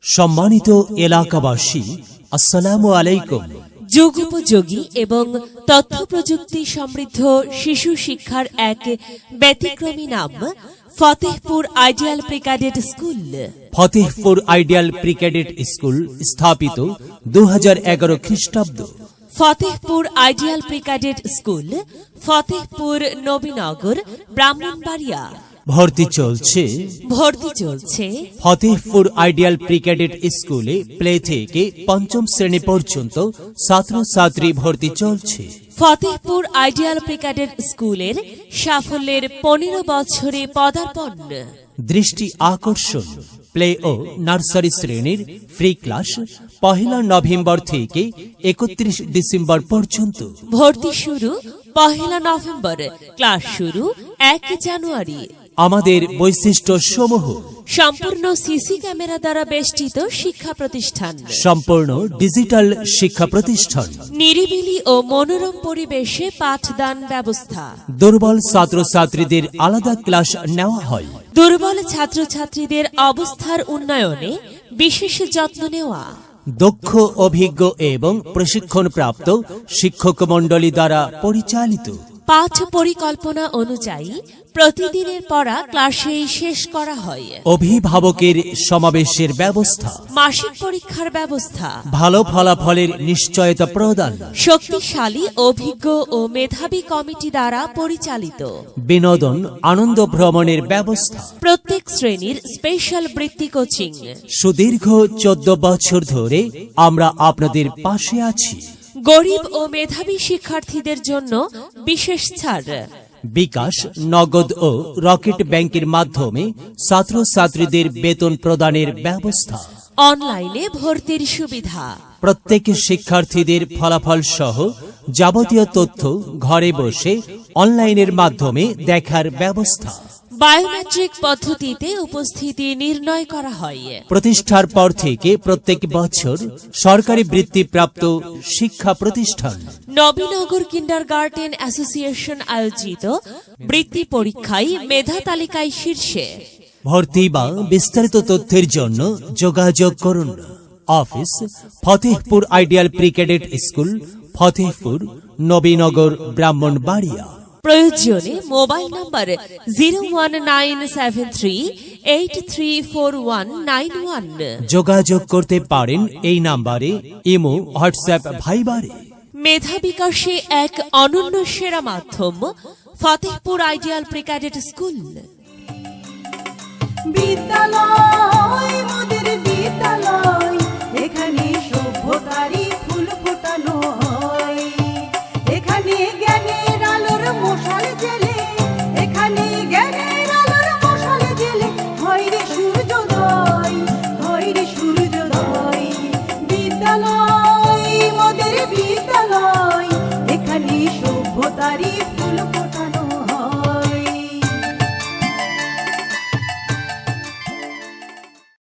সম্মানিত এলাকাবাসী, আসসালামু আলাইকুম। যুগোপযোগী এবং তথ্য প্রযুক্তি সমৃদ্ধ শিশু শিক্ষার এক ব্যতিক্রমী নাম Fatehpur ideal pre cadet school. Fatehpur ideal pre cadet school স্থাপিত 2011 খ্রিস্টাব্দ। Fatehpur ideal pre cadet school, Fatehpur Nabinagar, Brahmanbaria. ভর্তি চলছে ফতেহপুর আইডিয়াল প্রি ক্যাডেট স্কুলে প্লে থেকে পঞ্চম শ্রেণী পর্যন্ত ছাত্রছাত্রী ভর্তি চলছে। ফতেহপুর আইডিয়াল প্রি ক্যাডেট স্কুলের সাফল্যের 15 বছরে পদার্পণ। দৃষ্টি আকর্ষণ, প্লে ও নার্সারি শ্রেণীর ফ্রি ক্লাস 1 নভেম্বর থেকে 31 ডিসেম্বর পর্যন্ত। ভর্তি শুরু 1 নভেম্বর, ক্লাস শুরু 1 জানুয়ারি। আমাদের বৈশিষ্ট্য সমূহ: সম্পূর্ণ সিসি ক্যামেরা দ্বারা বেষ্টিত শিক্ষা প্রতিষ্ঠান, সম্পূর্ণ ডিজিটাল শিক্ষা প্রতিষ্ঠান, নিরিবিলি ও মনোরম পরিবেশে পাঠদান ব্যবস্থা। দুর্বল ছাত্রছাত্রীদের আলাদা ক্লাস নেওয়া হয়। দুর্বল ছাত্রছাত্রীদের অবস্থার উন্নয়নে বিশেষ যত্ন নেওয়া। দক্ষ, অভিজ্ঞ এবং প্রশিক্ষণপ্রাপ্ত শিক্ষক মণ্ডলী দ্বারা পরিচালিত। পাঠ পরিকল্পনা অনুযায়ী প্রতিদিনের পড়া ক্লাসেই শেষ করা হয়। অভিভাবকের সমাবেশের ব্যবস্থা, মাসিক পরীক্ষার ব্যবস্থা, ভালো ফলাফলের নিশ্চয়তা প্রদান, শক্তিশালী, অভিজ্ঞ ও মেধাবী কমিটি দ্বারা পরিচালিত। বিনোদন, আনন্দ ভ্রমণের ব্যবস্থা। প্রত্যেক শ্রেণীর স্পেশাল বৃত্তি কোচিং। সুদীর্ঘ 14 বছর ধরে আমরা আপনাদের পাশে আছি। গরিব ও মেধাবী শিক্ষার্থীদের জন্য বিশেষ ছাড়। বিকাশ, নগদ ও রকেট ব্যাংকের মাধ্যমে ছাত্রছাত্রীদের বেতন প্রদানের ব্যবস্থা। অনলাইনে ভর্তির সুবিধা। প্রত্যেক শিক্ষার্থীদের ফলাফল সহ যাবতীয় তথ্য ঘরে বসে অনলাইনের মাধ্যমে দেখার ব্যবস্থা। বায়োমেট্রিক পদ্ধতিতে উপস্থিতি নির্ণয় করা হয়। প্রতিষ্ঠার পর থেকে প্রত্যেক বছর সরকারি বৃত্তিপ্রাপ্ত শিক্ষা প্রতিষ্ঠান। নবীনগর কিন্ডারগার্টেন অ্যাসোসিয়েশন আয়োজিত বৃত্তি পরীক্ষায় মেধা তালিকায় শীর্ষে। ভর্তি বা বিস্তারিত তথ্যের জন্য যোগাযোগ করুন। Office: Fatehpur ideal pre cadet school, Fatehpur, Nabinagar, Brahmanbaria. প্রয়োজনে মোবাইল নম্বর 01973834191। যোগাযোগ করতে পারেন এই নাম্বারে, ইমো, হোয়াটসঅ্যাপ, ভাইবারে। মেধা বিকাশে এক অনন্য সেরা মাধ্যম Fatehpur ideal pre cadet school. বিদ্যালয়, মোদের বিদ্যালয়, এখানে সভ্যতারই ফুল ফোটানো হয়। এখানে জ্ঞানের আলোর মশাল জেলে, এখানে জ্ঞানের আলোর মশাল জেলে হয় রে সূর্যোদয়, হয় রে সূর্যোদয়। বিদ্যালয়, মোদের বিদ্যালয়, এখানে সভ্যতারই ফুল ফোটানো।